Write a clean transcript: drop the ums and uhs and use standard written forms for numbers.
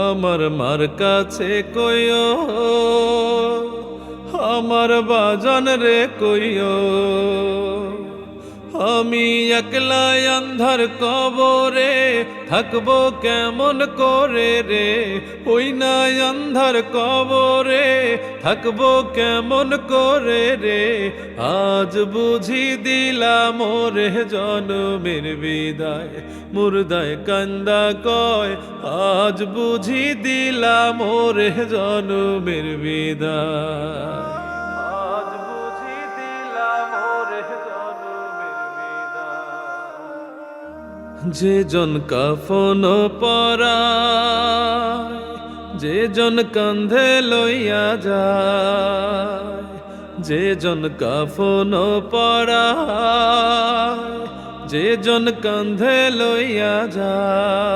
আমার মার কাছে কইও, আমার বাজান রে কইও, আমি একলা আন্ধার কবরে থাকবো কেমন করে রে। ওই না আন্ধার কবরে থাকবো কেমন করে রে। আজ বুঝি দিলাম ওরে জনমের বিদায়, মুর্দায় কান্দা কয় আজ বুঝি দিলাম ওরে জনমের বিদায়। আজ বুঝি দিলাম ওরে জনমের বিদায়। যে জন কাফন পরায়, যে জন কান্ধে লইয়া যায়, যে জন কাফন পরায়, যে জন কান্ধে লইয়া যায়।